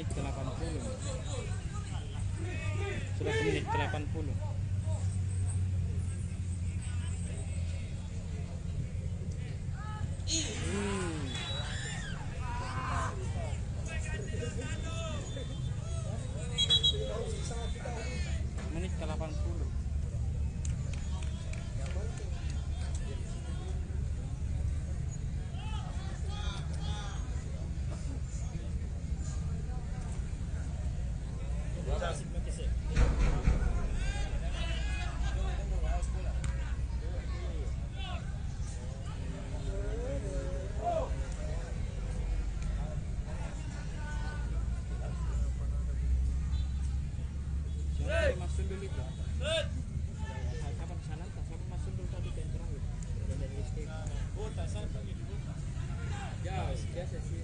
menit ke 80. Sudah ke menit ke 80. Menit ke 80. Masuk dulu itu. Apa sana tak sama masuk dulu tadi ke terakhir. Dari listrik. Oh, tak sana di buka. Ya, biasa sih.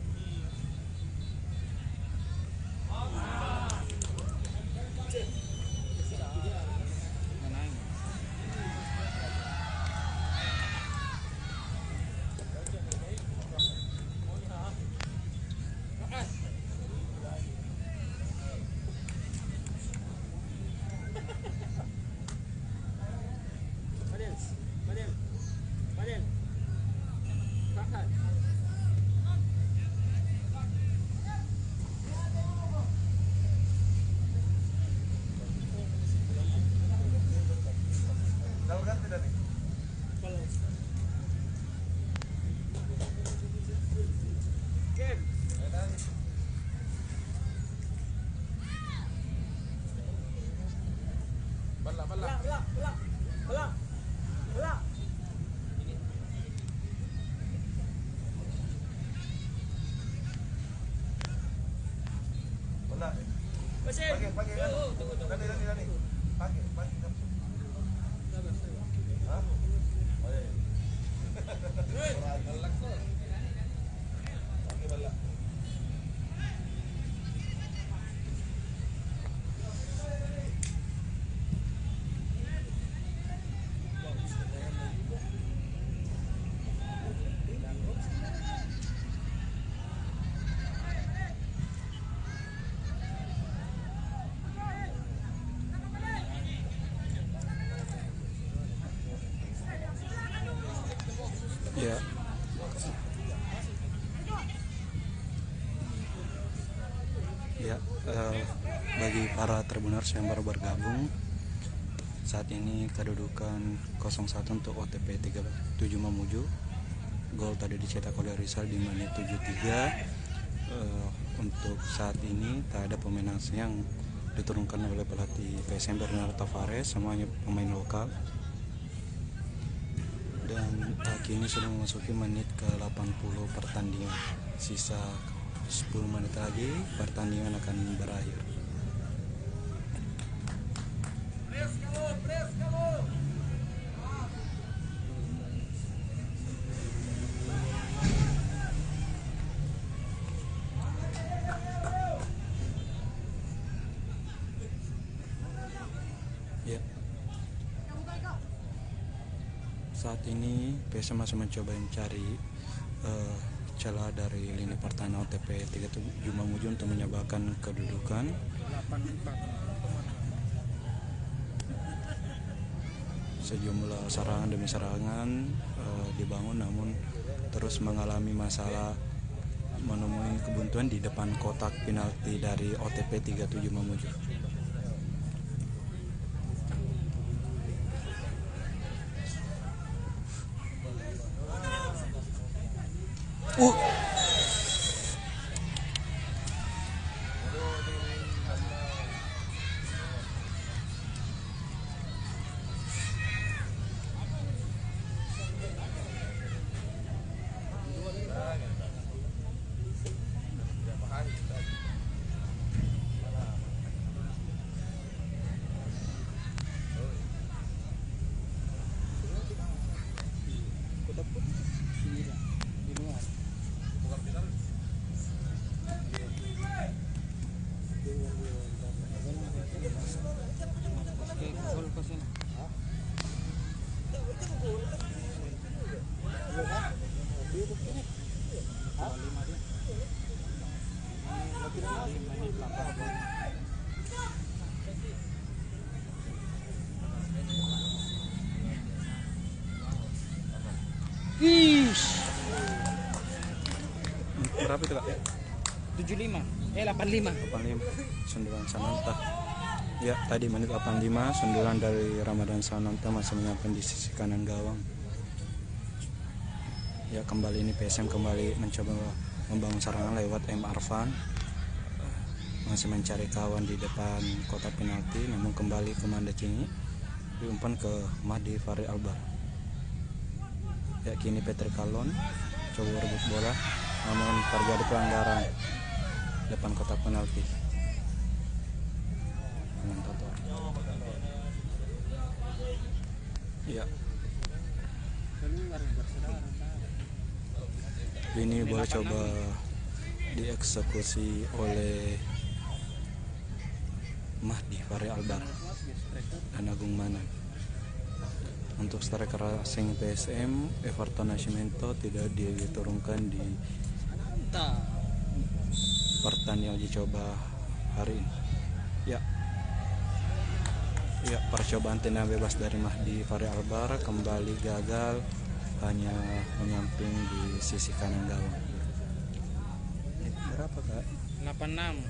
Ya. Ya, bagi para Tribuners yang baru bergabung, saat ini kedudukan 0-1 untuk OTP 37 Mamuju. Gol tadi dicetak oleh Rizal di menit 73. Untuk saat ini tak ada pemain asing yang diturunkan oleh pelatih PSM Bernardo Tavares, semuanya pemain lokal. Dan kini sudah memasuki menit ke 80 pertandingan. Sisa 10 menit lagi pertandingan akan berakhir. Ya. Saat ini PSM masih mencoba mencari celah dari lini pertahanan OTP 37 Mamuju untuk menyebabkan kedudukan. Sejumlah serangan demi serangan dibangun, namun terus mengalami masalah menemui kebuntuan di depan kotak penalti dari OTP 37 Mamuju. berapa itu Kak? 75. 85. 85 sundulan Sananta. Ya, tadi menit 85 sundulan dari Ramadan Sananta masih menyampaikan di sisi kanan gawang. Ya, kembali ini PSM kembali mencoba membangun serangan lewat M. Arfan. Masih mencari kawan di depan kotak penalti, namun kembali ke Manda Cingi. Diumpan ke Mahdi Fahri Albar. Ya, kini Peter Kalon coba rebut bola, namun terjadi pelanggaran depan kotak penalti. Komentator. Ya. Ini bola coba dieksekusi oleh Mahdi Fahri Albar dan Agung Manan. Untuk striker asing PSM Everton Nascimento tidak diturunkan di pertandingan uji coba hari ini. Ya, percobaan tendangan bebas dari Mahdi Fahri Albar kembali gagal, hanya menyamping di sisi kanan gawang. Berapa Kak? 86.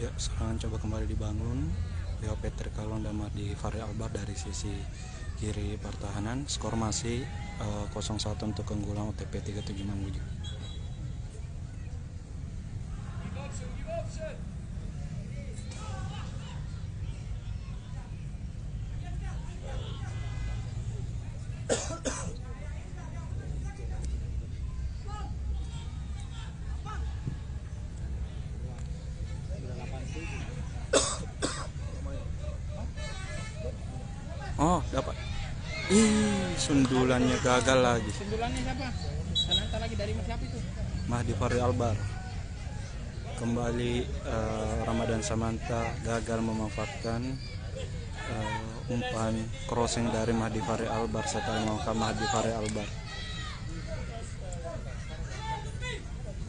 Ya, serangan coba kembali dibangun. Ya, Peter Kalon dan Mahdi Fahri Albar dari sisi kiri pertahanan. Skor masih 0-1 untuk keunggulan OTP 37 Mamuju. Oh, dapat. Sundulannya gagal lagi. Sundulannya siapa? Sananta lagi dari siapa itu? Mahdi Fahri Albar. Kembali Ramadan Samanta gagal memanfaatkan umpan crossing dari Mahdi Fahri Albar setelah melakukan Mahdi Fahri Albar.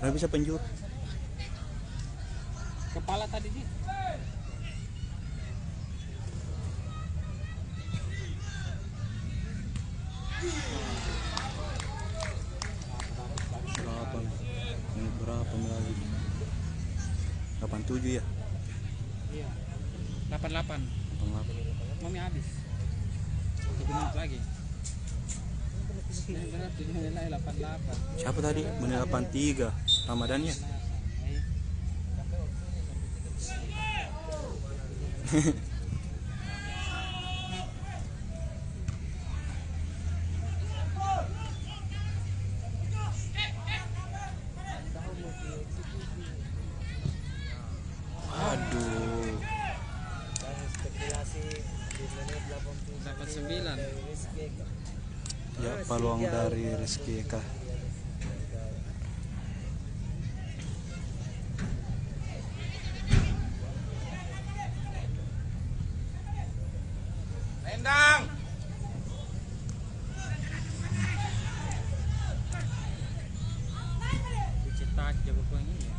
Nggak bisa penjut. Kepala tadi sih. Berapa lagi? 87 ya? Iya. 88. 88. Mami habis. 1 menit lagi. Berarti nilai 88. Siapa tadi? Menit 83. Ramadan ya? Aduh. Dapat 9. Ya, peluang dari Rizky Eka. Endang. Dicetak jago poin ini ya.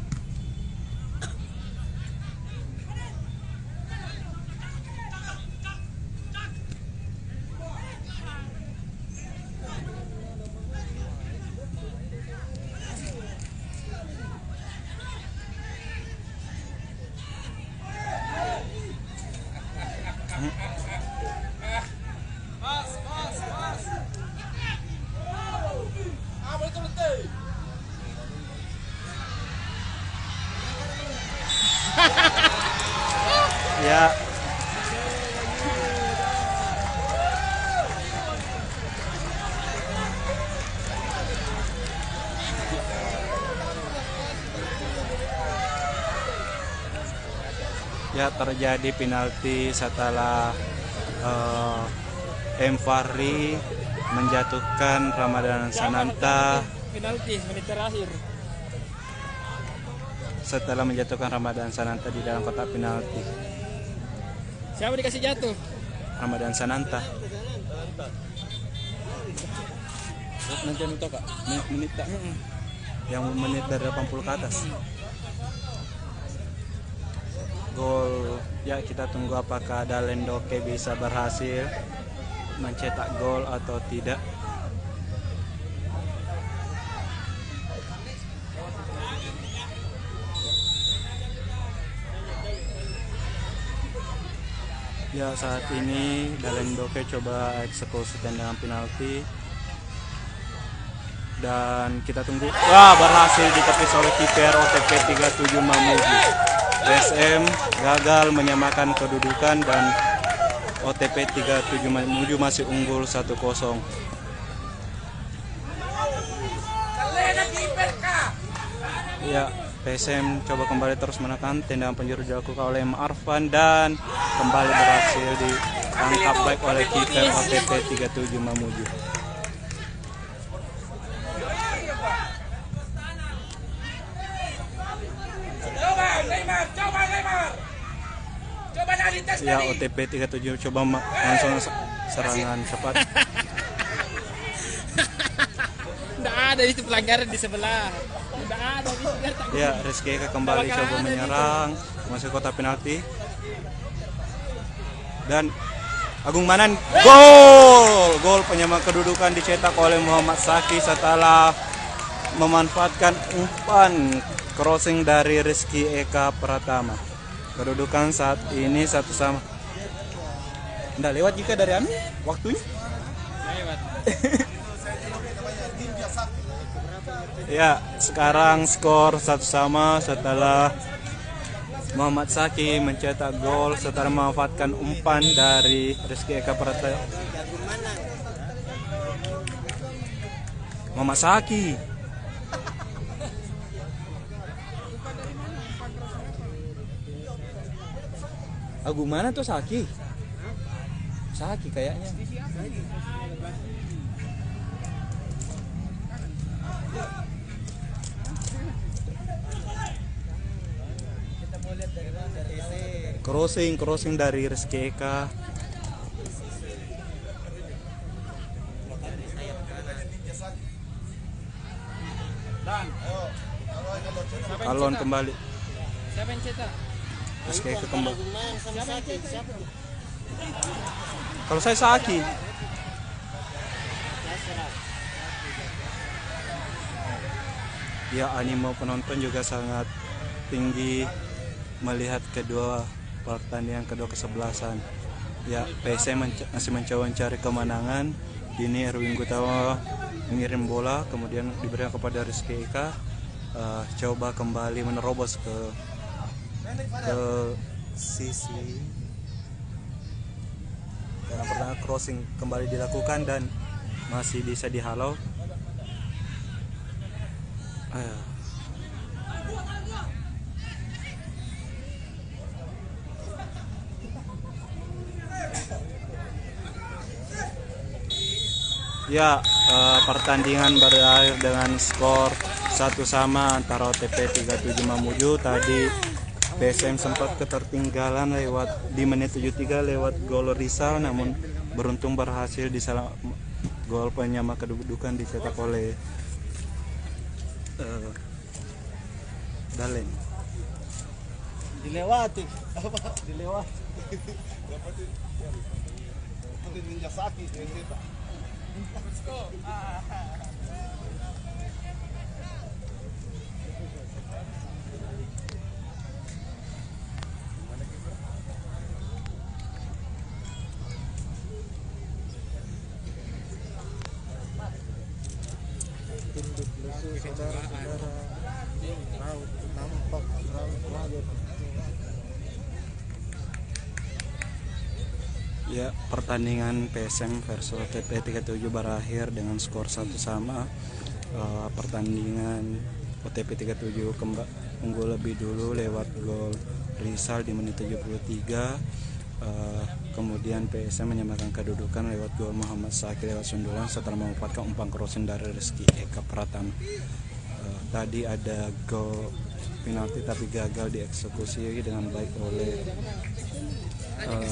Ya. Ya, terjadi penalti setelah M. Fahri menjatuhkan Ramadan Sananta penalti menit terakhir. setelah menjatuhkan Ramadan Sananta di dalam kotak penalti. Siapa dikasih jatuh? Ramadan Sananta. Nanti minta kak menit tak? Yang menit dari 80 ke atas. Gol, ya kita tunggu apakah Dalen Doke bisa berhasil mencetak gol atau tidak. Ya, saat ini Dalen Doke coba eksekusi tendangan penalti dan kita tunggu. Wah, berhasil ditepis oleh kiper OTP 37 Mamuju. PSM gagal menyamakan kedudukan dan OTP 37 Mamuju masih unggul 1-0. Ya, PSM coba kembali terus menekan, tendangan penjuru dilakukan oleh Arfan dan kembali berhasil ditangkap baik oleh kiper OTP 37 Mamuju. Ya, OTP 37 coba langsung serangan cepat. Tidak ada itu pelanggaran di sebelah. Tidak ada. Ya, Rizky Eka kembali coba menyerang masuk kotak penalti. Dan Agung Manan gol penyama kedudukan dicetak oleh Muhammad Saki setelah memanfaatkan umpan crossing dari Rizky Eka Pratama. Kedudukan saat ini 1-1. Nggak lewat jika dari Ami waktunya. Lewat. Ya, sekarang skor 1-1 setelah Muhammad Saki mencetak gol setelah memanfaatkan umpan dari Rizky Eka Pratama. Muhammad Saki. Agung mana tuh Saki? Saki kayaknya. Crossing dari Rizky Eka. Alon kembali. Siapa yang cetak? Rizky Eka kembali. Siapa yang cetak? Kalau saya Saki. Ya, animo penonton juga sangat tinggi melihat kedua pertandingan kedua kesebelasan. Ya, PSM masih mencoba mencari kemenangan. Ini Erwin Gutawa mengirim bola, kemudian diberikan kepada Rizky Eka. Coba kembali menerobos ke sisi. Dan pertama crossing kembali dilakukan dan masih bisa dihalau. Ya, pertandingan berakhir dengan skor 1-1 antara OTP 37 Mamuju. Tadi PSM sempat ketertinggalan di menit 73 lewat gol Rizal, namun beruntung berhasil gol penyama kedudukan dicetak oleh Dalen. Dilewati. Ninja Saki Ya, pertandingan PSM versus OTP 37 berakhir dengan skor 1-1. Pertandingan OTP 37 unggul lebih dulu lewat gol Rizal di menit 73. Kemudian PSM menyamakan kedudukan lewat gol Muhammad Saki lewat sundulan setelah memanfaatkan umpan crossing dari Rizky Eka Pratama. Tadi ada gol penalti tapi gagal dieksekusi dengan baik oleh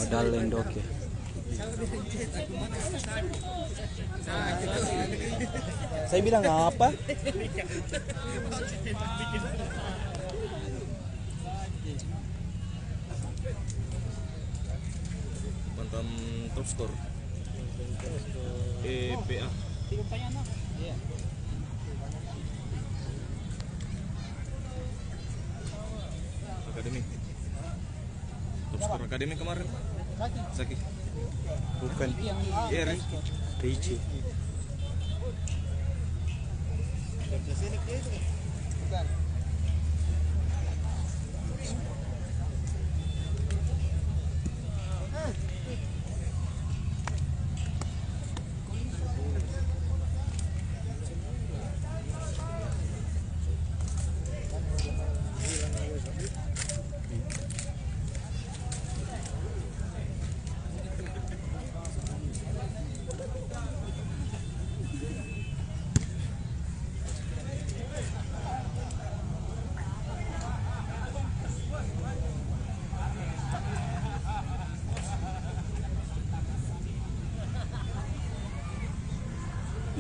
Dalen Doke. Saya bilang apa? Mantan top skor EPA. Iya. Akademi. Top skor akademi kemarin. Saki. Bukan Iya, Rizky. Ricci. Bukan.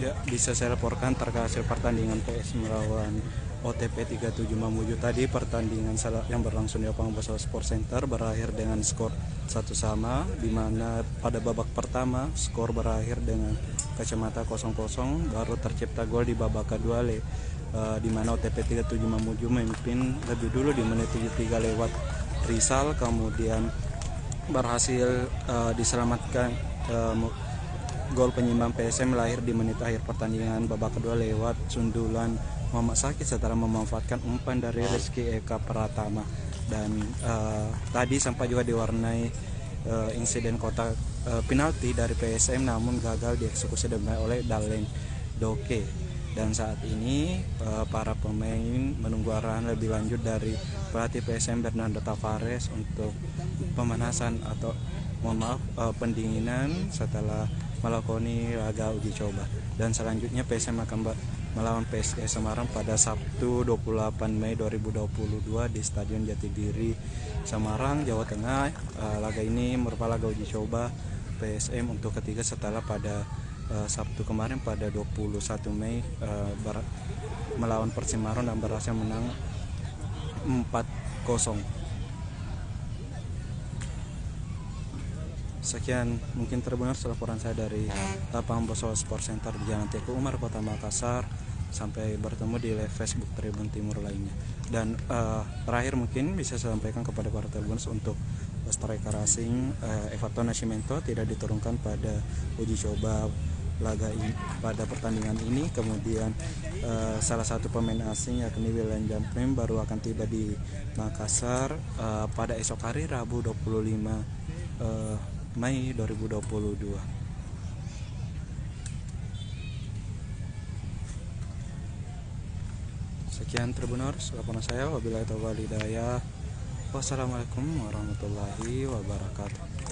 Ya, bisa saya laporkan terkait hasil pertandingan PS melawan OTP 37 Mamuju tadi. Pertandingan yang berlangsung di lapangan Boso Sport Center berakhir dengan skor 1-1, di mana pada babak pertama skor berakhir dengan kacamata 0-0, baru tercipta gol di babak kedua di mana OTP 37 Mamuju memimpin lebih dulu di menit 73 lewat Rizal, kemudian berhasil diselamatkan. Gol penyimbang PSM lahir di menit akhir pertandingan babak kedua lewat sundulan Muhammad Sakit setelah memanfaatkan umpan dari Rizky Eka Pratama. Dan tadi sempat juga diwarnai insiden kotak penalti dari PSM, namun gagal dieksekusi oleh Dalen Doke. Dan saat ini para pemain menunggu arahan lebih lanjut dari pelatih PSM Bernardo Tavares untuk pemanasan atau pendinginan setelah melakoni laga uji coba. Dan selanjutnya PSM akan melawan PSIS Semarang pada Sabtu 28 Mei 2022 di Stadion Jatidiri, Semarang, Jawa Tengah. Laga ini merupakan laga uji coba PSM untuk ketiga setelah pada Sabtu kemarin pada 21 Mei melawan Persimaron dan berhasil menang 4-0. Sekian mungkin terbenar laporan saya dari lapangan Boso Sport Center di Jalan Teguh Umar, Kota Makassar. Sampai bertemu di live Facebook Tribun Timur lainnya. Dan terakhir mungkin bisa saya sampaikan kepada para Tribuners untuk striker asing Everton Nascimento tidak diturunkan pada uji coba laga ini pada pertandingan ini. Kemudian salah satu pemain asing yakni William Jamprim baru akan tiba di Makassar pada esok hari Rabu 25 Mei 2022. Sekian Tribuners laporan saya. Wabillahi taufiq wal hidayah. Wassalamualaikum warahmatullahi wabarakatuh.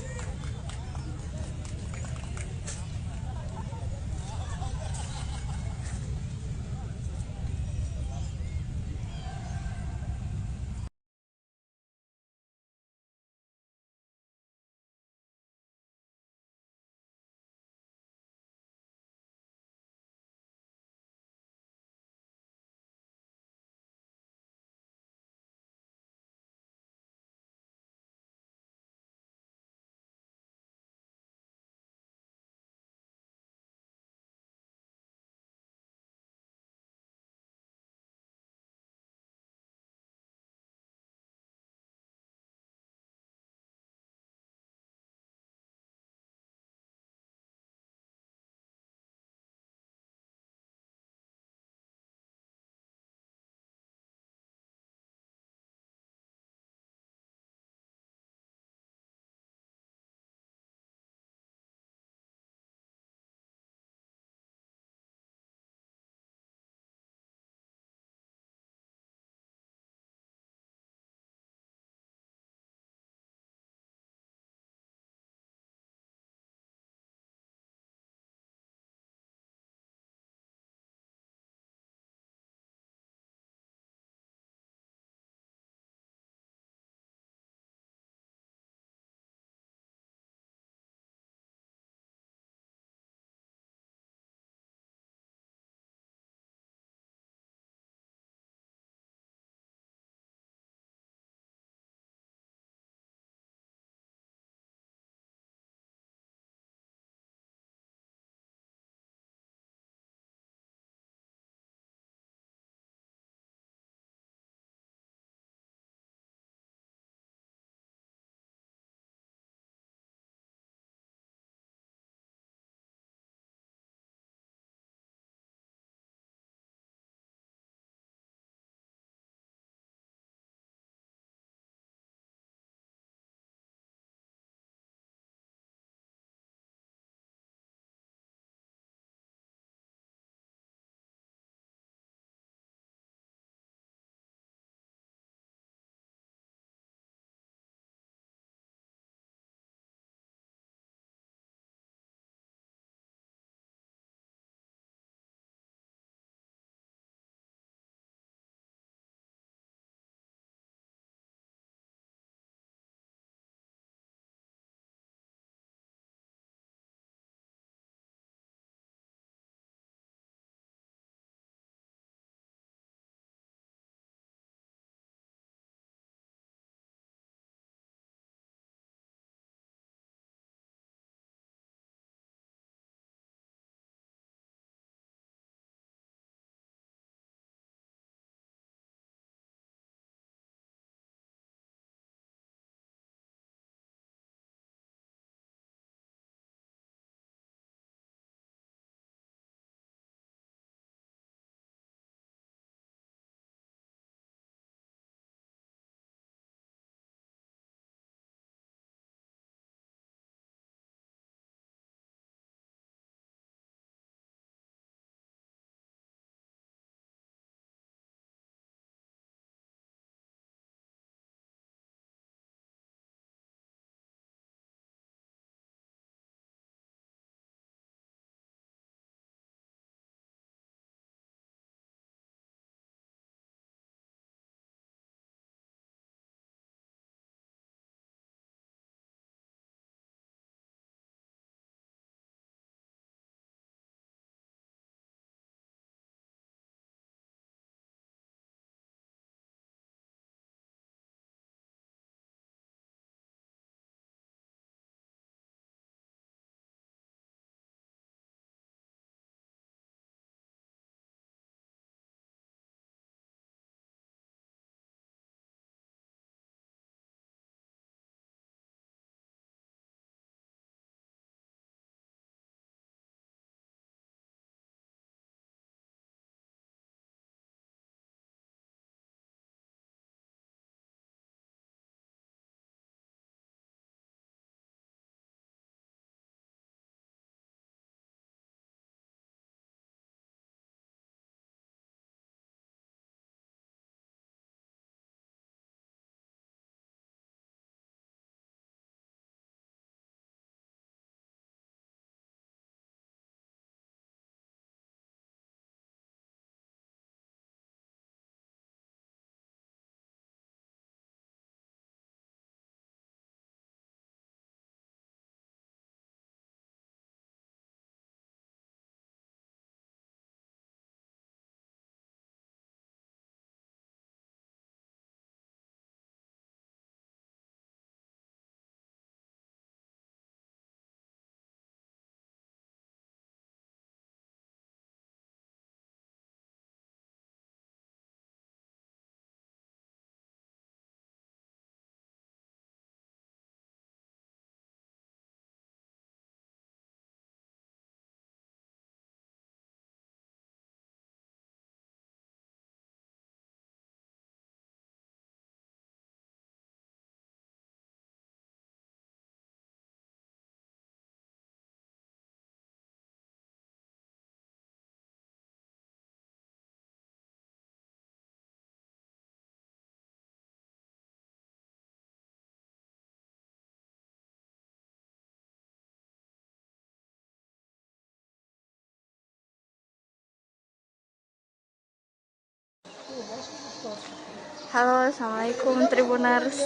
Halo, assalamualaikum Tribuners.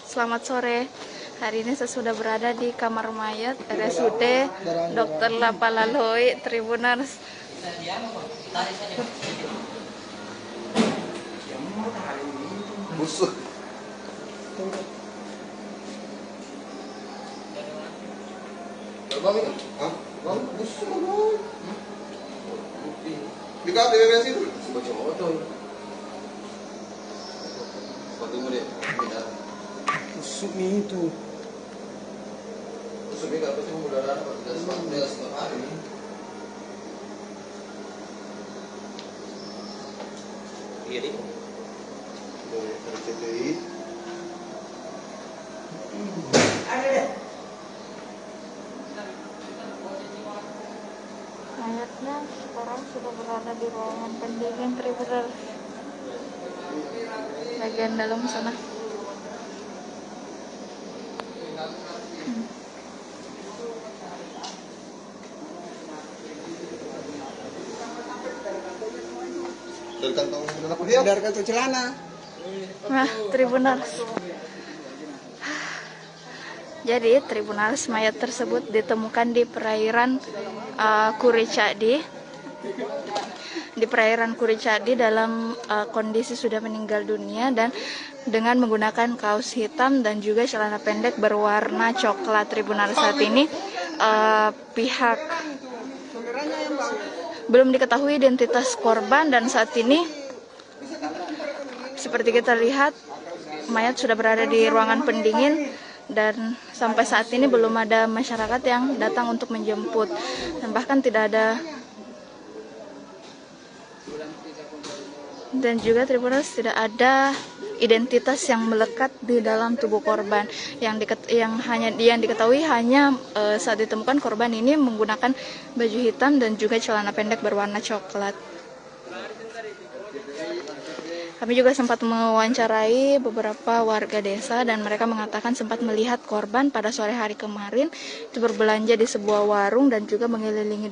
Selamat sore. Hari ini saya sudah berada di kamar mayat RSUD Dr. Lapalaloi Tribuners. Busuk. Bang ini? Hah? Bang busuk bang. Di kafe BBS itu? Baca motor. Tunggu deh. Busuk nih itu. Busuk ini apa sih mengudara apa tidak setiap hari? Iya deh. Dari RCTI. Mayatnya sekarang sudah berada di ruangan pendingin Tribuners. Bagian dalam sana. Dari kantong aku dia. Dari kantong celana. Nah, Tribuners. Jadi, Tribuners, mayat tersebut ditemukan di perairan Kuricadi. Di perairan Kuricadi dalam kondisi sudah meninggal dunia dan dengan menggunakan kaos hitam dan juga celana pendek berwarna coklat. Tribuners, saat ini pihak belum diketahui identitas korban dan saat ini seperti kita lihat mayat sudah berada di ruangan pendingin dan sampai saat ini belum ada masyarakat yang datang untuk menjemput dan bahkan tidak ada dan juga Tribuners tidak ada identitas yang melekat di dalam tubuh korban yang diketahui hanya saat ditemukan korban ini menggunakan baju hitam dan juga celana pendek berwarna coklat. Kami juga sempat mewawancarai beberapa warga desa dan mereka mengatakan sempat melihat korban pada sore hari kemarin itu berbelanja di sebuah warung dan juga mengelilingi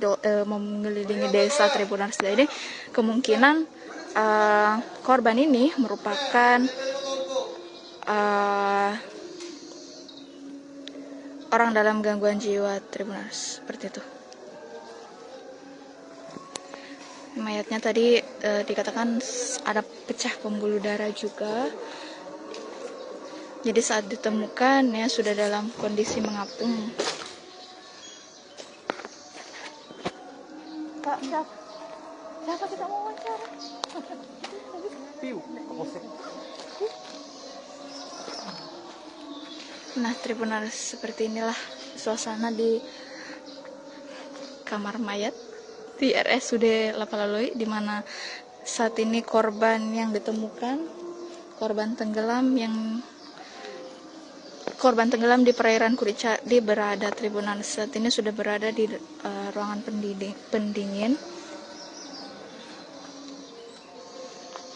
desa Tribuners. Jadi kemungkinan korban ini merupakan orang dalam gangguan jiwa Tribuners, seperti itu. Mayatnya tadi dikatakan ada pecah pembuluh darah juga. Jadi saat ditemukan ya sudah dalam kondisi mengapung. Pak, siapa kita mau wawancara? Nah, Tribuners, seperti inilah suasana di kamar mayat di RSUD Lapalaloi, di mana saat ini korban yang ditemukan, korban tenggelam di perairan Kuricadi berada. Tribuners, saat ini sudah berada di ruangan pendingin.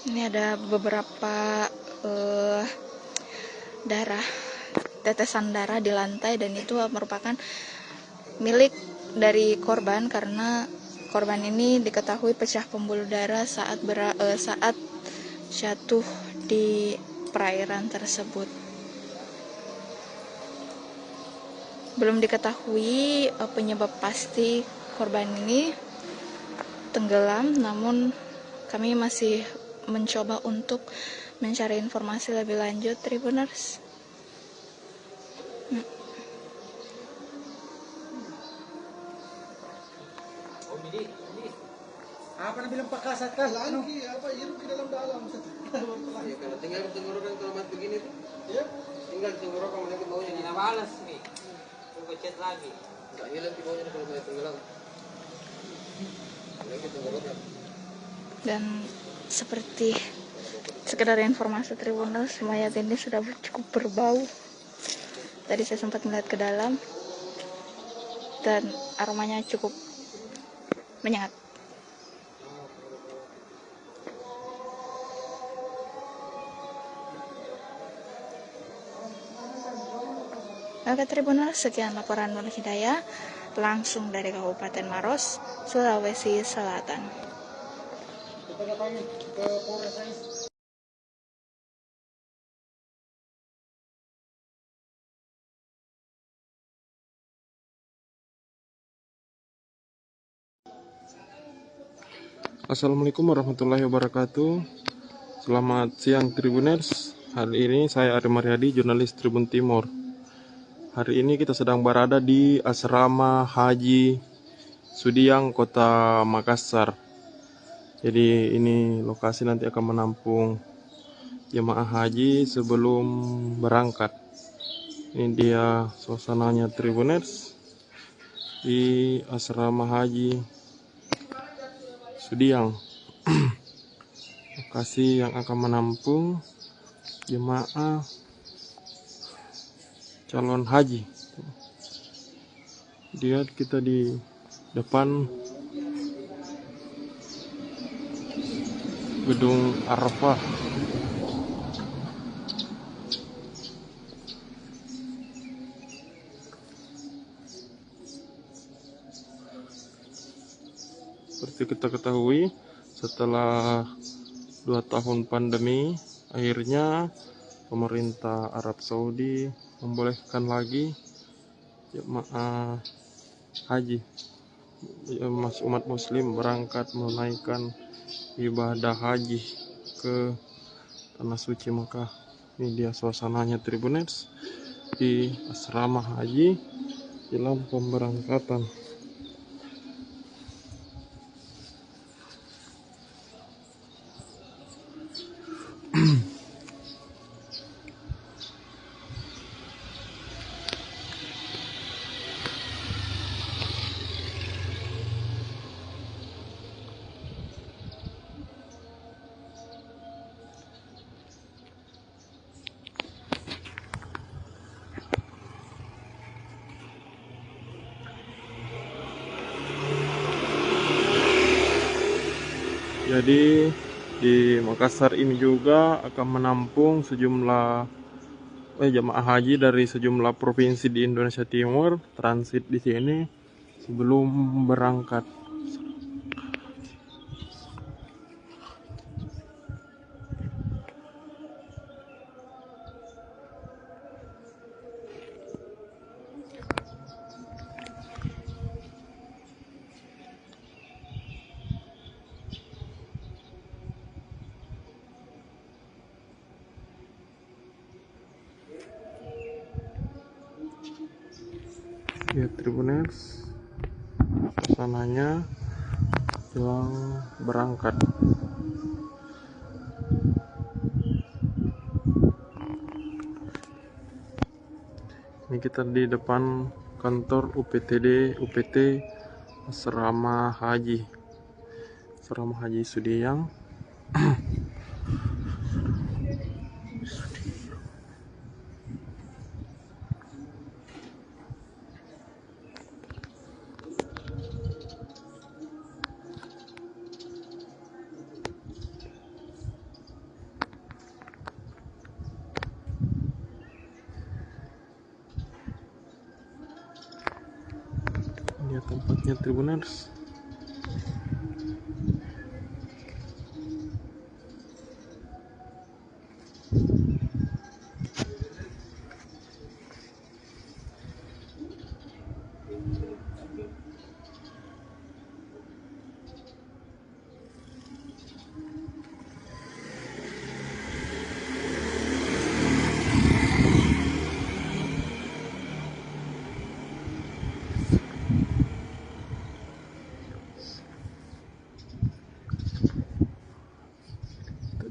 Ini ada beberapa tetesan darah di lantai dan itu merupakan milik dari korban karena korban ini diketahui pecah pembuluh darah saat jatuh di perairan tersebut. Belum diketahui penyebab pasti korban ini tenggelam, namun kami masih mencoba untuk mencari informasi lebih lanjut, Tribuners. Apa yang bilang Pak Kasat kan? Lagi apa hirup di dalam. Ya kalau tinggal tenggorokan kalau mati begini tuh. Ya. Tinggal tenggorokan lagi baunya di balas nih. Tunggu chat lagi. Enggak hilang di baunya kalau mati tenggelam. Lagi tenggorokan. Dan seperti sekedar informasi Tribuners, mayat ini sudah cukup berbau. Tadi saya sempat melihat ke dalam dan aromanya cukup menyengat. Oke Tribuners, sekian laporan Nur Hidayah langsung dari Kabupaten Maros, Sulawesi Selatan. Assalamualaikum warahmatullahi wabarakatuh. Selamat siang Tribuners. Hari ini saya Ari Mariadi, jurnalis Tribun Timur. Hari ini kita sedang berada di Asrama Haji Sudiang, Kota Makassar. Jadi ini lokasi nanti akan menampung jemaah haji sebelum berangkat. Ini dia suasananya Tribuners di Asrama Haji Sudiang. Lokasi yang akan menampung jemaah calon haji. Lihat kita di depan gedung Arafah. Seperti kita ketahui, setelah 2 tahun pandemi, akhirnya pemerintah Arab Saudi membolehkan lagi jemaah haji, umat muslim berangkat menunaikan ibadah haji ke tanah suci Mekah. Ini dia suasananya Tribuners di asrama haji jelang pemberangkatan. Jadi di Makassar ini juga akan menampung sejumlah jemaah haji dari sejumlah provinsi di Indonesia Timur transit di sini sebelum berangkat. Ya Tribuners, suasananya jelang berangkat. Ini kita di depan kantor UPT Asrama Haji Sudiang. Ini tempatnya Tribuners.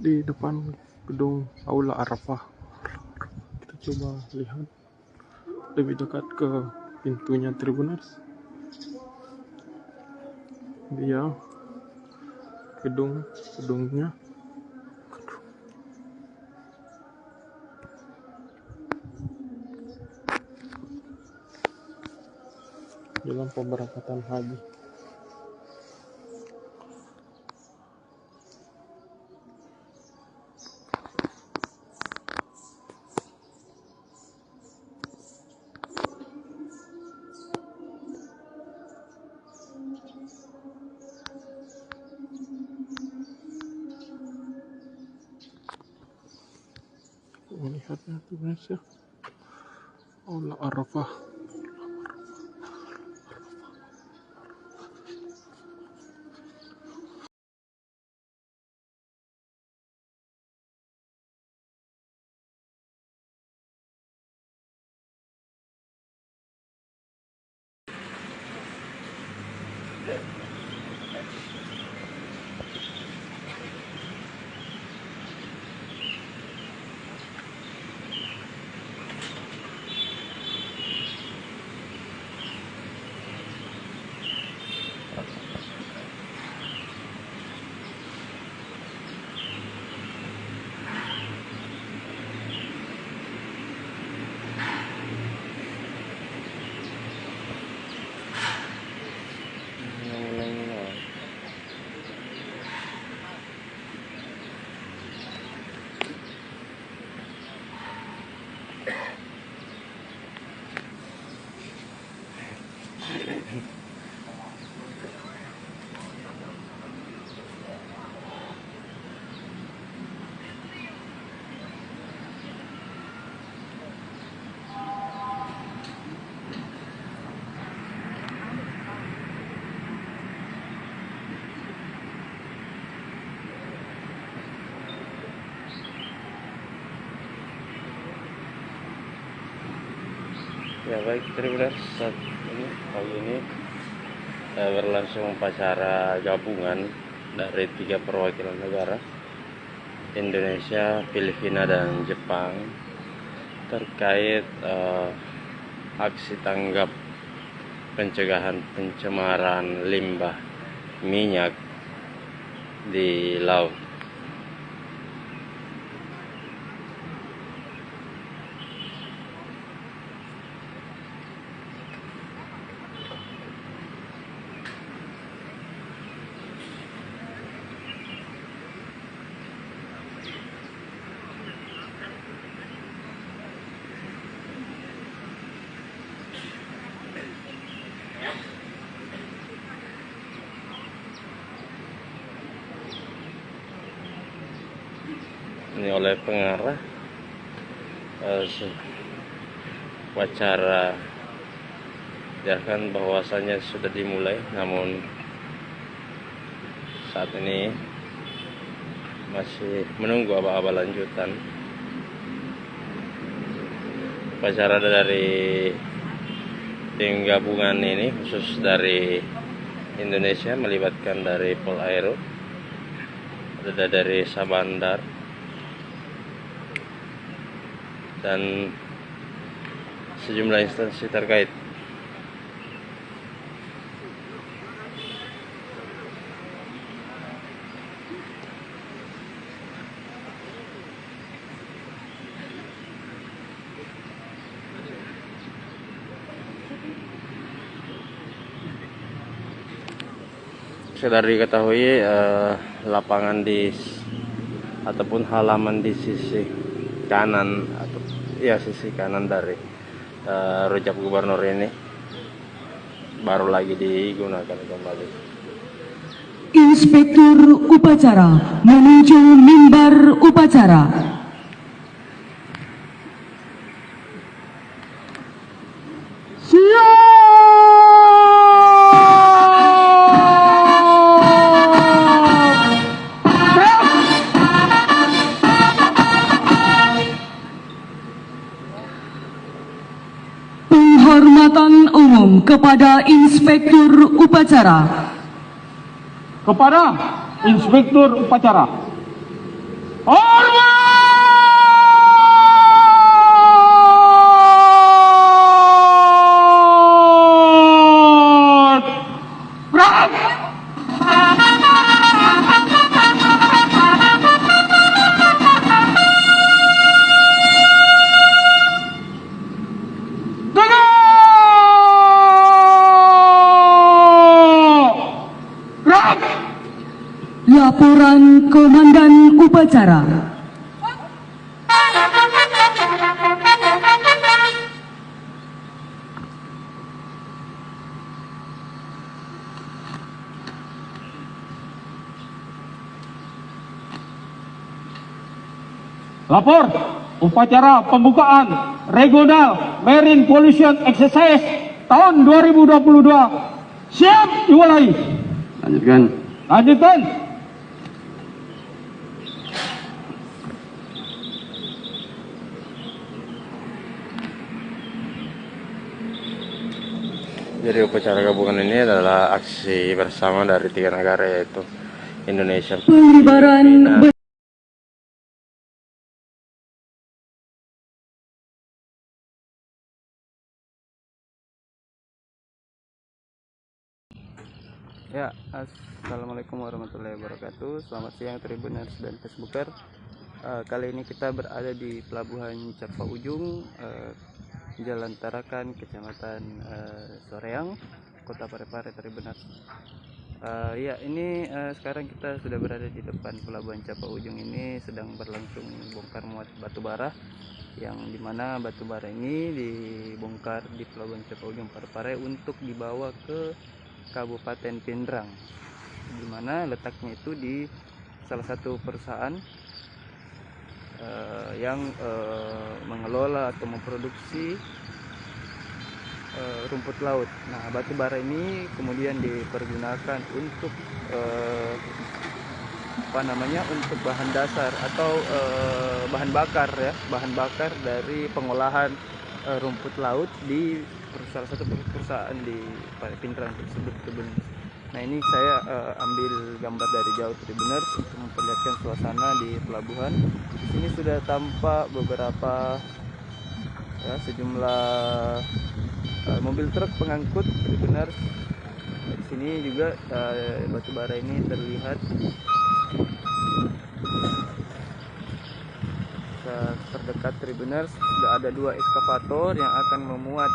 Di depan gedung Aula Arafah. Kita coba lihat lebih dekat ke pintunya Tribuners. Dia gedungnya. Dalam pemberangkatan haji. melihatnya tuh guys ya. Aula Arafah. Ya baik, Tribuners, saat ini pagi ini berlangsung upacara gabungan dari 3 perwakilan negara, Indonesia, Filipina, dan Jepang, terkait aksi tanggap pencegahan pencemaran limbah minyak di laut. Ini oleh pengarah upacara diarahkan bahwasanya sudah dimulai, namun saat ini masih menunggu aba-aba lanjutan. Upacara dari tim gabungan ini khusus dari Indonesia melibatkan dari Polairo, ada dari Sabandar, dan sejumlah instansi terkait. Sekedar diketahui, lapangan ataupun halaman di sisi kanan atau sisi kanan dari Rujak Gubernur ini baru lagi digunakan kembali. Inspektur upacara menuju mimbar upacara. Penghormatan umum kepada Inspektur upacara. Kepada Inspektur upacara. Hormat! Laporan Komandan Upacara. Lapor upacara pembukaan Regional Marine Pollution Exercise tahun 2022 siap dimulai. Lanjutkan. Jadi upacara gabungan ini adalah aksi bersama dari 3 negara, yaitu Indonesia, Pengibaran Filipina, Ya, assalamualaikum warahmatullahi wabarakatuh. Selamat siang Tribuners dan Facebooker. Kali ini kita berada di Pelabuhan Capa Ujung, Jalan Tarakan, Kecamatan Soreang, Kota Parepare, Tribuners. Ya, ini sekarang kita sudah berada di depan Pelabuhan Capa Ujung. Ini sedang berlangsung bongkar muat batu bara, yang dimana batu bara ini dibongkar di Pelabuhan Capa Ujung Parepare untuk dibawa ke Kabupaten Pindrang, dimana letaknya itu di salah satu perusahaan yang mengelola atau memproduksi rumput laut. Nah, batu bara ini kemudian dipergunakan untuk untuk bahan dasar atau bahan bakar, ya, bahan bakar dari pengolahan rumput laut di salah satu perusahaan di Pindrang tersebut. Nah, ini saya ambil gambar dari jauh Tribuners untuk memperlihatkan suasana di pelabuhan. Di sini sudah tampak beberapa, ya, sejumlah mobil truk pengangkut Tribuners. Di sini juga batu bara ini terlihat terdekat Tribuners. Sudah ada 2 eskavator yang akan memuat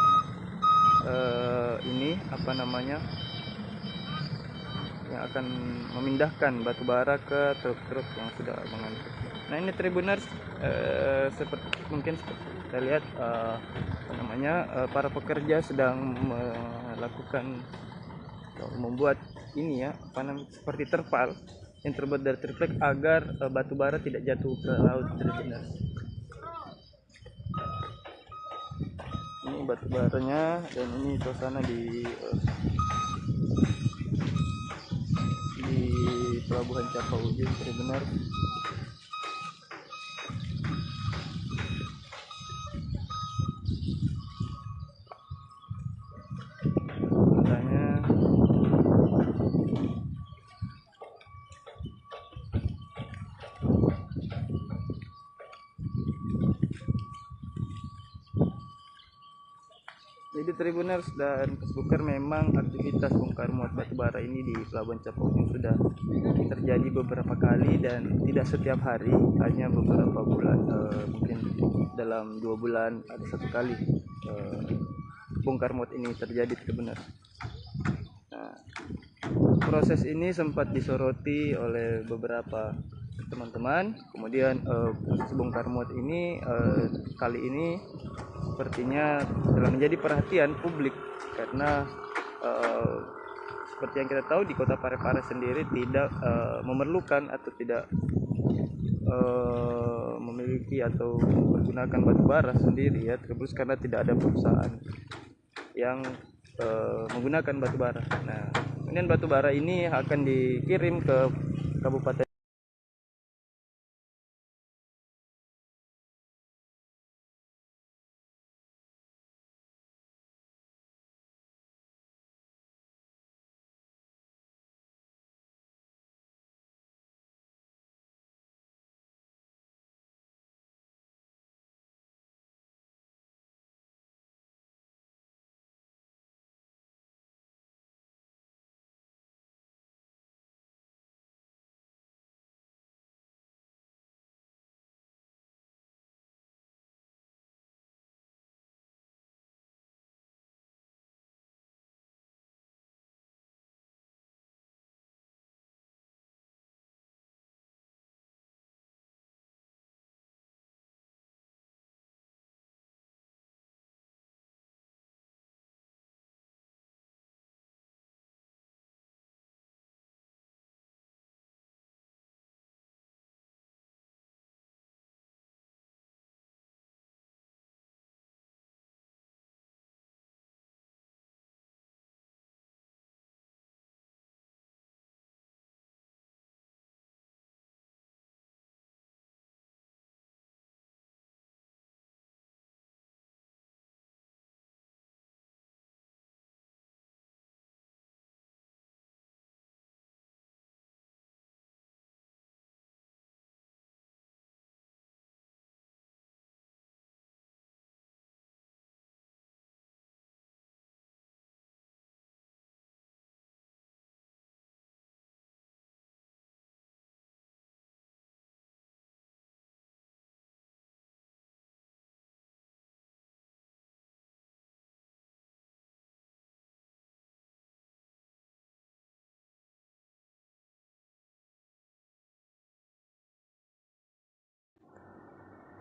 yang akan memindahkan batu bara ke truk-truk yang sudah mengangkut. Nah, ini Tribuners, seperti kita lihat para pekerja sedang melakukan atau membuat ini, ya, seperti terpal yang terbuat dari triplek agar batu bara tidak jatuh ke laut, Tribuners. Ini batu baranya, dan ini suasana di Pelabuhan Capa Ujung, Tribuners. Jadi Tribuners dan Facebooker, memang aktivitas bongkar muat batu bara ini di Pelabuhan Capa Ujung sudah terjadi beberapa kali dan tidak setiap hari, hanya beberapa bulan, mungkin dalam 2 bulan ada 1 kali bongkar muat ini terjadi, Tribuners. Nah, proses ini sempat disoroti oleh beberapa teman-teman. Kemudian proses bongkar muat ini kali ini sepertinya telah menjadi perhatian publik, karena seperti yang kita tahu di Kota Parepare sendiri tidak memerlukan atau tidak memiliki atau menggunakan batu bara sendiri, ya, terus karena tidak ada perusahaan yang menggunakan batu bara. Nah, kemudian batu bara ini akan dikirim ke Kabupaten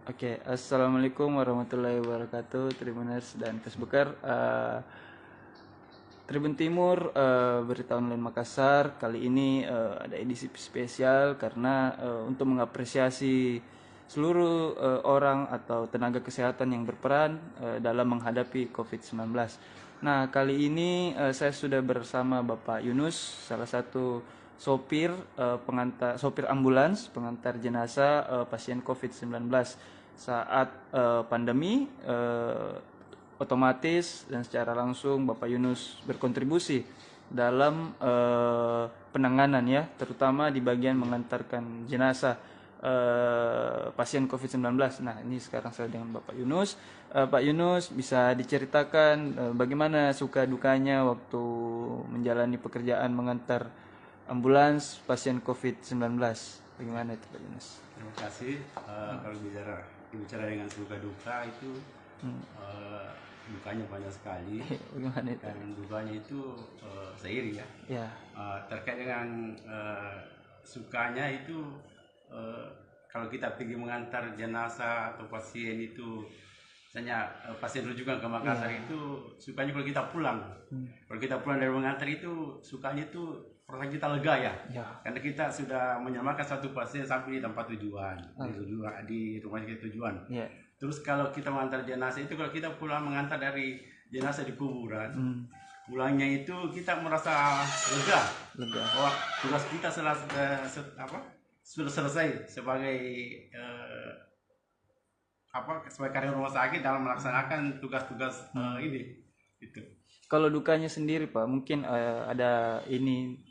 Oke, assalamualaikum warahmatullahi wabarakatuh, Tribuners dan Facebooker. Tribun Timur, Berita Online Makassar. Kali ini ada edisi spesial karena untuk mengapresiasi seluruh orang atau tenaga kesehatan yang berperan dalam menghadapi COVID-19. Nah, kali ini saya sudah bersama Bapak Yunus, salah satu sopir sopir ambulans pengantar jenazah pasien COVID-19 saat pandemi. Otomatis dan secara langsung Bapak Yunus berkontribusi dalam penanganan ya, terutama di bagian mengantarkan jenazah pasien COVID-19. Nah, ini sekarang saya dengan Bapak Yunus. Pak Yunus, bisa diceritakan bagaimana suka dukanya waktu menjalani pekerjaan mengantar ambulans pasien COVID-19? Bagaimana itu Pak Yunus? Terima kasih. Kalau bicara dengan suka duka itu dukanya banyak sekali. Bagaimana itu? Dan dukanya itu seiring ya. Ya. Terkait dengan sukanya itu kalau kita pergi mengantar jenazah atau pasien itu, misalnya pasien rujukan ke Makassar itu sukanya kalau kita pulang. Kalau kita pulang dari mengantar itu sukanya itu perasaan kita lega ya. Karena kita sudah menyelamatkan satu pasien sampai di tempat tujuan, di rumah sakit tujuan. Terus kalau kita mengantar jenazah itu, kalau kita pulang mengantar dari jenazah di kuburan, pulangnya itu kita merasa lega. Bahwa tugas kita sudah selesai sebagai sebagai karyawan rumah sakit dalam melaksanakan tugas-tugas ini. Itu. Kalau dukanya sendiri Pak, mungkin ada ini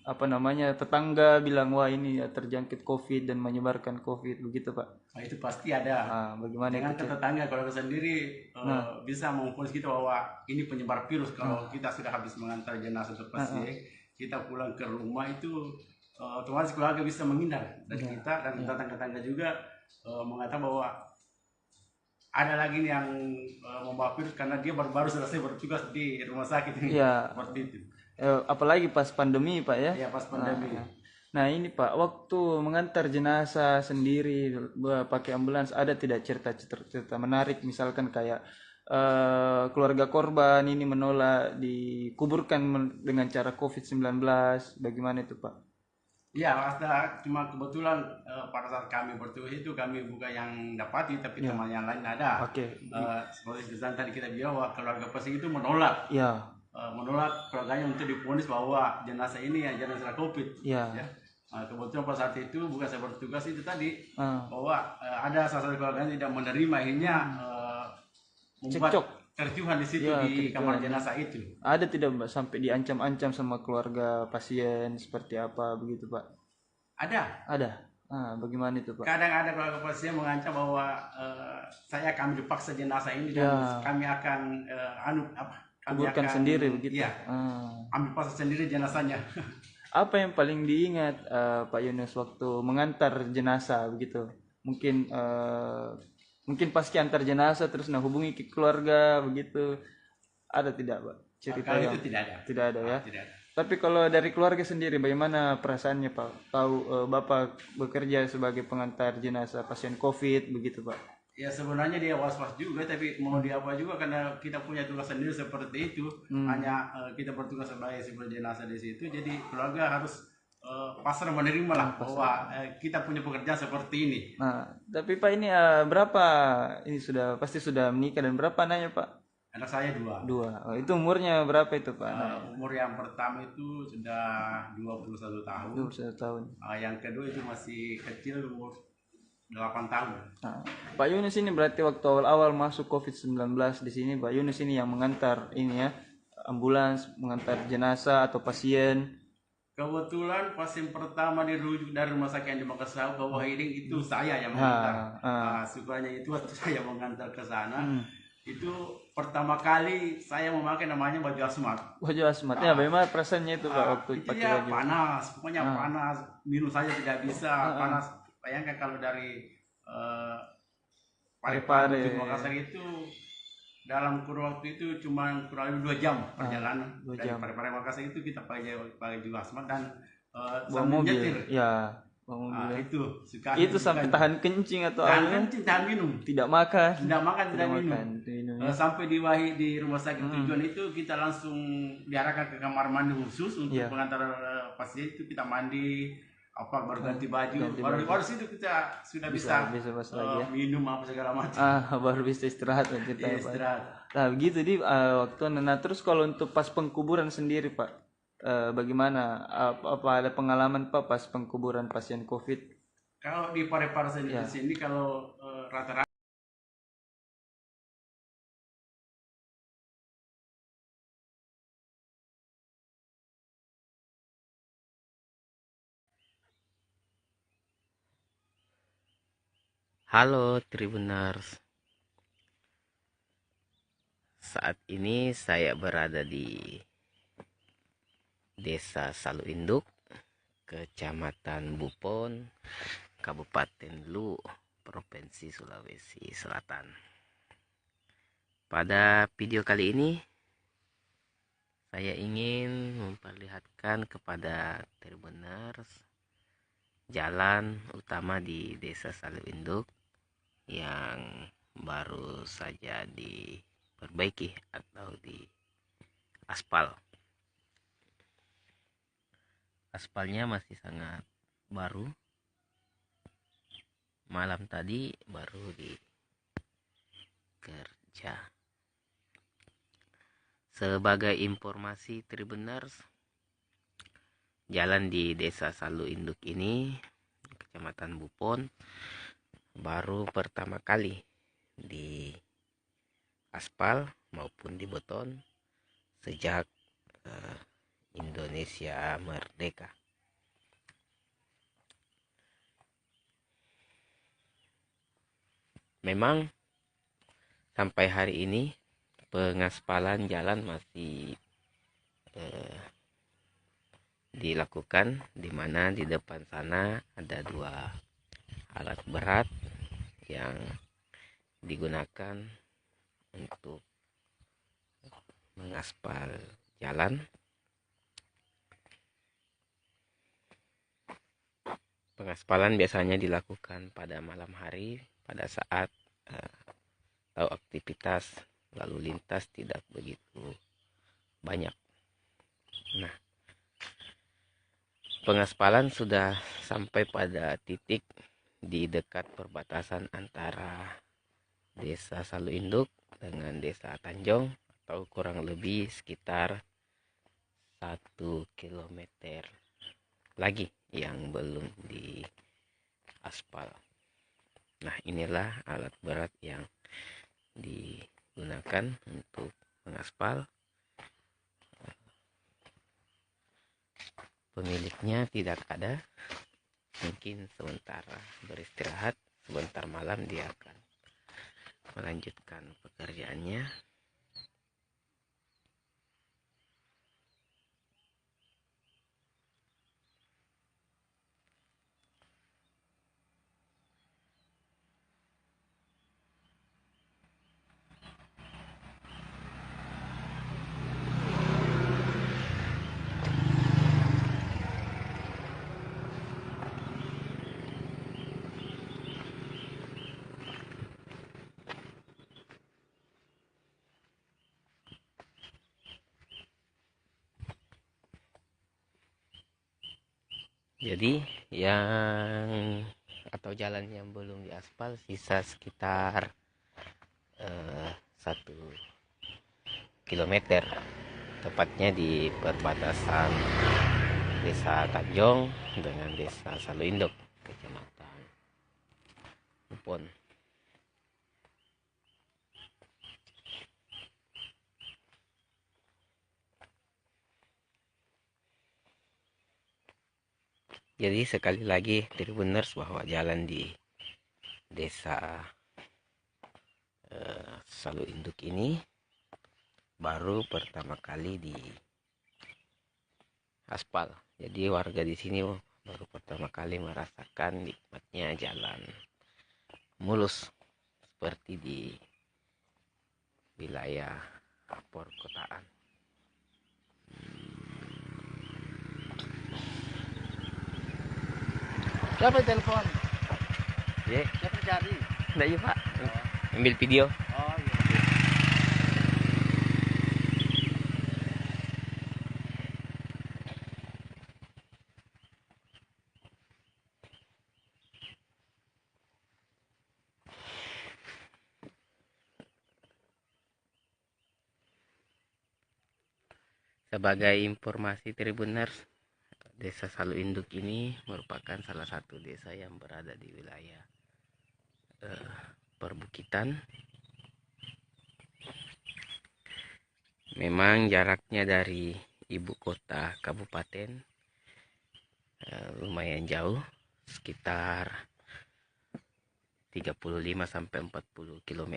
tetangga bilang wah ini terjangkit COVID dan menyebarkan COVID begitu Pak. Nah, itu pasti ada. Bagaimana dengan itu? tetangga kalau sendiri bisa menginformasi kita bahwa ini penyebar virus. Kalau kita sudah habis mengantar jenazah atau pasien, kita pulang ke rumah itu otomatis keluarga bisa menghindar dari kita, dan tetangga-tetangga juga mengatakan bahwa ada lagi nih yang membawa virus karena dia baru selesai bertugas di rumah sakit ini. Seperti itu. Apalagi pas pandemi Pak ya? Iya, pas pandemi. Nah ini Pak, waktu mengantar jenazah sendiri pakai ambulans, ada tidak cerita-cerita menarik, misalkan kayak keluarga korban ini menolak dikuburkan dengan cara COVID-19, bagaimana itu Pak? Iya, ada, cuma kebetulan pada saat kami bertugas itu kami bukan yang dapati, tapi teman yang lain ada. Seperti tadi kita bilang bahwa keluarga pasien itu menolak. Menolak keluarganya untuk divonis bahwa jenazah ini jenazah COVID. Kebetulan pada saat itu bukan saya bertugas itu tadi bahwa ada salah satu keluarga yang tidak menerima, akhirnya membuat kericuhan di situ di kamar jenazah itu. Ada tidak Mbak sampai diancam-ancam sama keluarga pasien seperti apa begitu Pak? Ada. Bagaimana itu Pak? Kadang ada keluarga pasien mengancam bahwa kami dipaksa jenazah ini dan kami akan kuburkan sendiri begitu. Iya. Ambil paksa sendiri jenazahnya. Apa yang paling diingat Pak Yunus waktu mengantar jenazah begitu? Mungkin pasti antar jenazah terus hubungi ke keluarga begitu. Ada tidak Pak? Cerita kalau itu tidak ada. Tidak ada ya. Tidak ada. Tapi kalau dari keluarga sendiri bagaimana perasaannya Pak? Tahu Bapak bekerja sebagai pengantar jenazah pasien COVID begitu Pak? Ya sebenarnya dia was-was juga, tapi mau dia apa juga karena kita punya tugas sendiri seperti itu. Hanya kita bertugas sebagai sipir jenazah di situ, jadi keluarga harus pasrah menerima lah bahwa kita punya pekerjaan seperti ini. Nah, tapi Pak ini berapa? Ini pasti sudah menikah, dan berapa anaknya Pak? Anak saya 2. Oh, itu umurnya berapa itu Pak? Umur yang pertama itu sudah 21 tahun. 21 tahun. Yang kedua itu masih kecil, umur 8 tahun. Pak Yunus ini berarti waktu awal-awal masuk COVID-19 di sini, Pak Yunus ini yang mengantar ini ya, ambulans, mengantar jenazah atau pasien. Kebetulan pasien pertama dirujuk dari rumah sakit yang di Makassar ke Wahiring itu saya yang mengantar. Sukanya itu waktu saya mengantar ke sana, itu pertama kali saya memakai namanya baju asmat. Baju asmat, ya bagaimana perasaannya itu Pak waktu pakai baju? Panas, pokoknya panas, minum saja tidak bisa, panas. Bayangkan kalau dari Parepare ke Makassar itu dalam kurun waktu itu cuma kurang lebih 2 jam perjalanan. Dari Parepare Makassar itu kita pakai juga asmat dan bawa mobil. nyetir. Itu suka. Itu sampai tahan kencing atau tahan apa? kencing, tahan minum. Tidak makan. Tidak makan, tidak minum. Ya. Sampai di rumah sakit tujuan itu kita langsung diarahkan ke kamar mandi khusus untuk pengantar pasien itu, kita mandi baru ganti baju. Baru situ kita sudah bisa minum apa segala macam. Baru bisa istirahat lah kita. Istirahat. Nah begitu di waktu. Nah terus kalau untuk pas pengkuburan sendiri Pak, bagaimana? Apa ada pengalaman Pak pas pengkuburan pasien COVID? Kalau di Parepare sini kalau rata-rata Halo Tribuners, saat ini saya berada di Desa Saluinduk, Kecamatan Bupon, Kabupaten Lu, Provinsi Sulawesi Selatan. Pada video kali ini saya ingin memperlihatkan kepada Tribuners jalan utama di Desa Saluinduk yang baru saja diperbaiki atau di aspal. Aspalnya masih sangat baru. Malam tadi baru dikerja. Sebagai informasi Tribuners, jalan di Desa Saluinduk ini, Kecamatan Bupon, baru pertama kali di aspal maupun di beton sejak Indonesia merdeka. Memang sampai hari ini pengaspalan jalan masih dilakukan, di mana di depan sana ada 2 alat berat yang digunakan untuk mengaspal jalan. Pengaspalan biasanya dilakukan pada malam hari pada saat atau aktivitas lalu lintas tidak begitu banyak. Nah, pengaspalan sudah sampai pada titik di dekat perbatasan antara Desa Saluinduk dengan Desa Tanjong, atau kurang lebih sekitar 1 kilometer lagi yang belum diaspal. Nah, inilah alat berat yang digunakan untuk mengaspal. Pemiliknya tidak ada, mungkin sementara beristirahat, sebentar malam dia akan melanjutkan pekerjaannya. Jadi jalan yang belum diaspal sisa sekitar 1 kilometer, tepatnya di perbatasan Desa Tanjong dengan Desa Saluinduk, Kecamatan Bupon. Jadi sekali lagi Tribuners, bahwa jalan di Desa Saluinduk ini baru pertama kali di aspal. Jadi warga di sini baru pertama kali merasakan nikmatnya jalan mulus seperti di wilayah perkotaan. Siapa yang telepon? Ya, Siapa cari? enggak ya Pak. Ambil video. Oh iya. Sebagai informasi Tribuners, Desa Salu Induk ini merupakan salah satu desa yang berada di wilayah perbukitan. Memang jaraknya dari ibu kota kabupaten lumayan jauh, sekitar 35-40 km.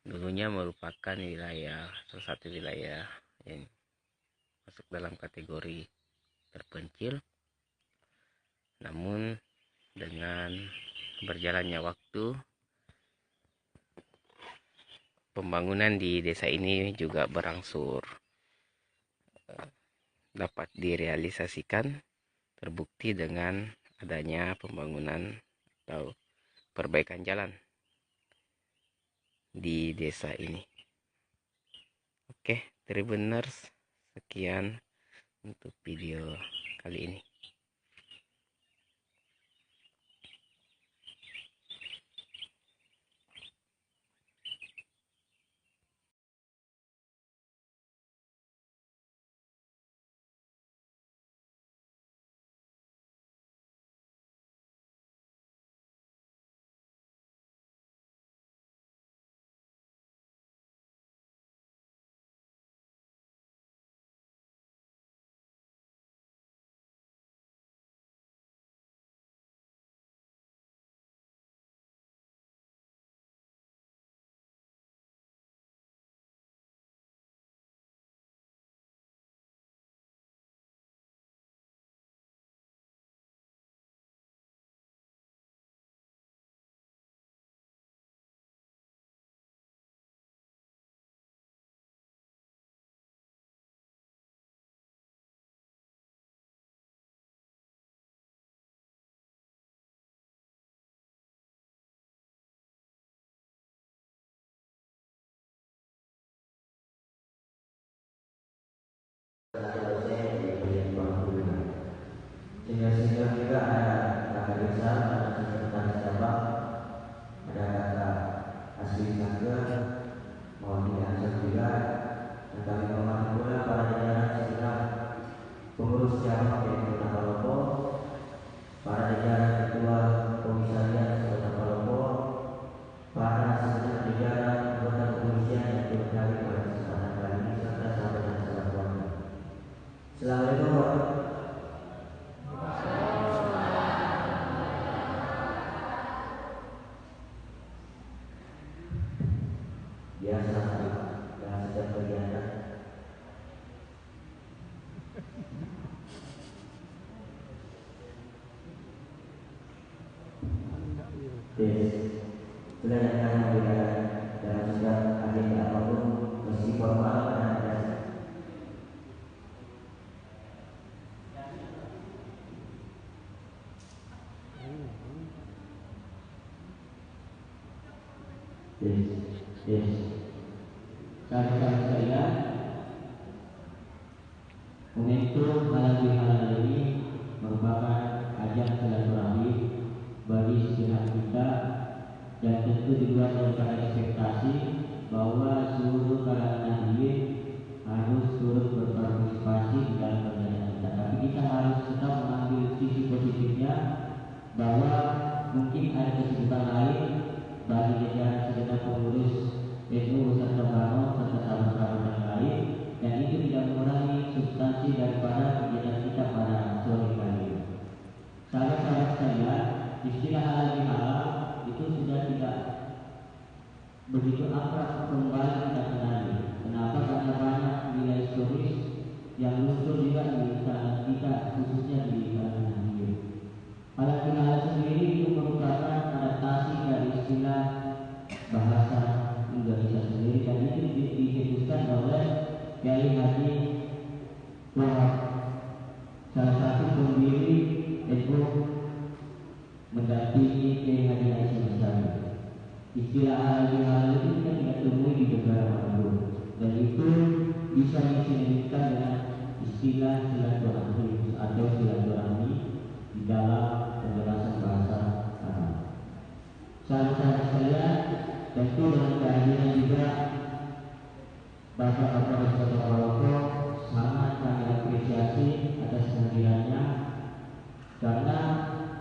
Dulunya merupakan salah satu wilayah yang masuk dalam kategori terpencil. Namun dengan berjalannya waktu, pembangunan di desa ini juga berangsur dapat direalisasikan, terbukti dengan adanya pembangunan atau perbaikan jalan di desa ini. Oke, Tribuners, sekian untuk video kali ini. Sehingga juga ada kakak desa, ada sekretaris cabang, ada kakak asli sangga, mohon diancam juga, dan kami menghormati pula para jajaran sebelah pengurus cabang yaitu Kota Palopo, para jajaran ketua komisariat Kota Palopo, para segenap jajaran anggota kepolisian yang berkali pada kesempatan kali ini serta sahabat dan sahabat keluarga. Assalamualaikum warahmatullahi. Biasa dalam setiap kegiatan selanjutnya berjalan dalam setiap agenda apapun mesti formal dan biasa. Saran saya momentum halal ini merupakan ajang silaturahmi bagi setiap kita dan tentu di luar daripada ekspektasi bahwa seluruh kalangan hadirin harus turut berpartisipasi di dalam perjalanan kita. Tapi kita harus tetap mengambil sisi positifnya bahwa mungkin ada kesibukan lain bagi jajaran segenap pengurus NU serta Bano serta sahabat-sahabat yang lain, dan itu tidak mengurangi substansi daripada kegiatan kita pada sore kali ini. Sahabat-sahabat sekalian, istilah halal bihalal itu sudah tidak begitu akrab kembali kita kenali. Kenapa? Karena banyak nilai historis yang muncul juga di kalangan kita, khususnya di kalangan hadirin. Halal bihalal sendiri itu merupakan adaptasi dari istilah bahasa Indonesia sendiri, dan itu dicetuskan oleh Kiai Haji Wahab, salah satu pendiri istilah silaturahmi atau silaturahmi di dalam penjelasan bahasa Arab. Sahabat-sahabat sekalian, tentu dengan kehadiran juga Bapak-Bapak dan Saudara-saudara sangat kami apresiasi atas kehadirannya, karena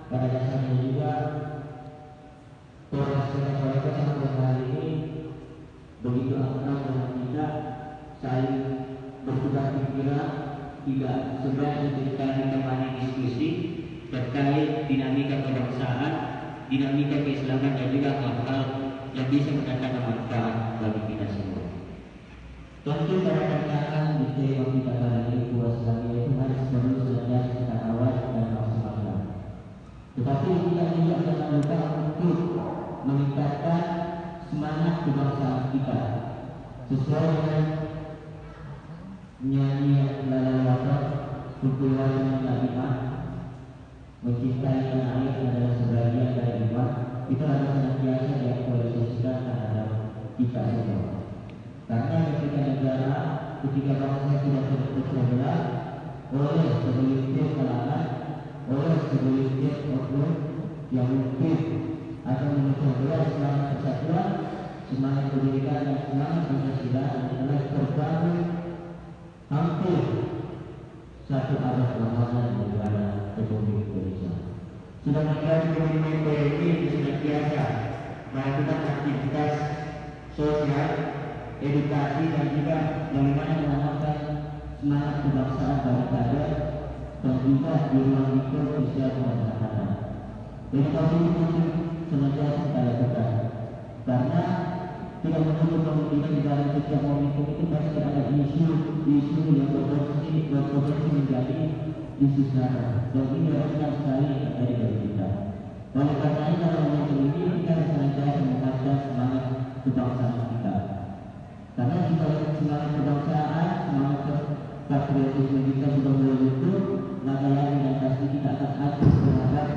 pada dasarnya juga Polres Surabaya sampai hari ini begitu akrab dengan kita, saling bertukar pikiran, tidak sekedar menceritakan temani diskusi terkait dinamika kebangsaan, dinamika keislaman, dan juga hal-hal yang bisa mendatangkan manfaat bagi kita semua. Tentu pada pernyataan di tema kita kali ini, puasanya itu harus terus senantiasa kita rawat dan maksimalkan. Tetapi kita juga jangan lupa untuk meningkatkan semangat kebangsaan kita sesuai dengan nyanyi lalawatan kumpulan Nabiah, mencintai tanah air adalah sebagian dari iman. Itu harus senantiasa diaktualisasikan terhadap kita semua. Karena ketika negara, ketika bangsa sudah terpecah belah oleh segelintir kalangan, oleh segelintir oknum yang mungkin akan memecah belah semangat persatuan, semangat pendidikan dan semangat Pancasila adalah terbangun hampir satu abad Ramadan di negara Republik Indonesia. Sudah menjadi komitmen PRI senantiasa melakukan aktivitas sosial, edukasi, dan juga bagaimana menanamkan semangat kebangsaan bagi kader dan juga di ruang lingkup sosial kemasyarakatan. Edukasi itu senantiasa kita lakukan, karena tidak menutup kemungkinan di dalam setiap momentum itu pasti ada isu yang berpotensi menjadi isu sara, dan ini rentan sekali terjadi dari kita. Oleh karena itu, dalam momentum ini kita harus senantiasa meningkatkan semangat kebangsaan kita. Karena jika semangat kebangsaan, semangat patriotisme kita sudah mulai luntur, maka yang dan pasti kita akan aktif terhadap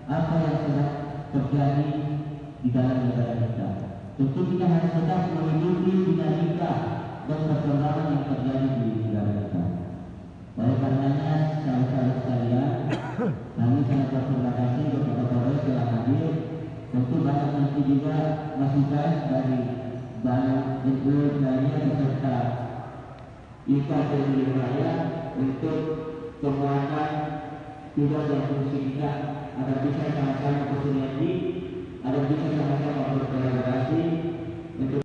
apa yang sedang terjadi di dalam negara kita. Tentu kita harus tetap mengikuti dinamika dan perkembangan yang terjadi di negara kita. Oleh karenanya, sahabat-sahabat sekalian, kami sangat berterima kasih kepada Polres telah hadir. Tentu banyak nanti juga masukan dari banyak NGO lainnya beserta IKT Raya untuk penguatan tugas dan fungsi kita agar bisa sama-sama bersinergi, agar bisa sama-sama berkolaborasi untuk